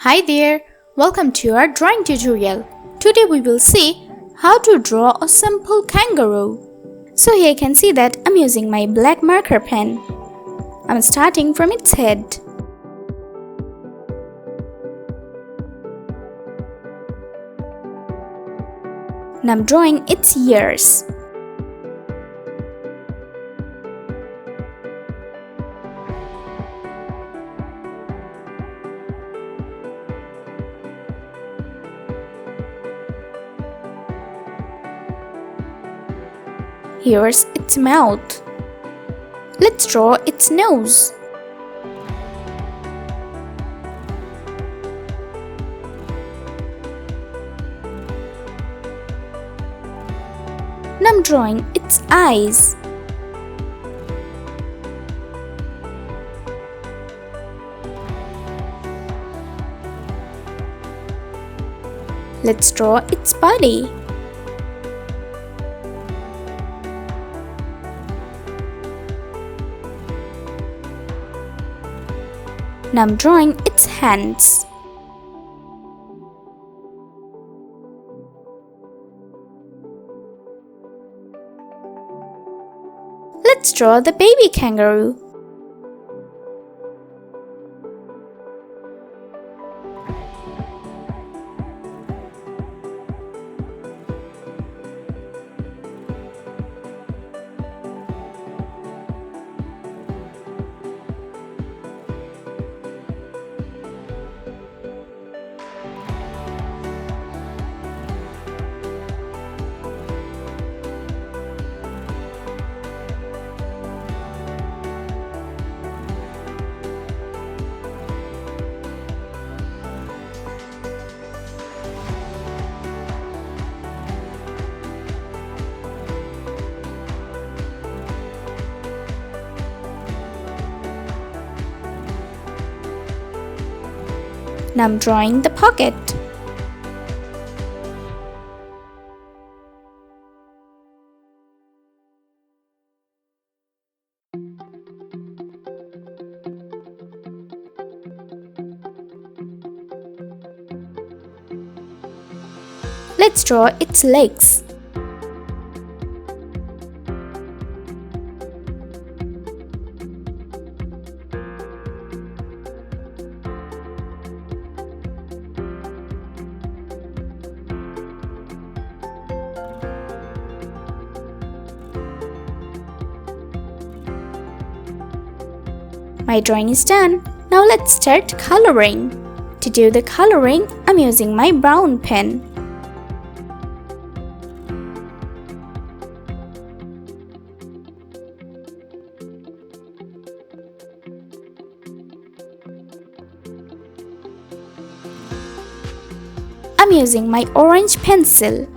Hi there, welcome to our drawing tutorial. Today we will see how to draw a simple kangaroo. So here you can see that I'm using my black marker pen. I'm starting from its head. Now I'm drawing its ears. Here's its mouth. Let's draw its nose. Now I'm drawing its eyes. Let's draw its body. Now I'm drawing its hands. Let's draw the baby kangaroo. Now I'm drawing the pocket. Let's draw its legs. My drawing is done. Now let's start coloring. To do the coloring, I'm using my brown pen. I'm using my orange pencil.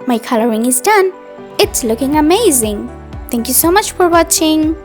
My coloring is done. It's looking amazing. Thank you so much for watching.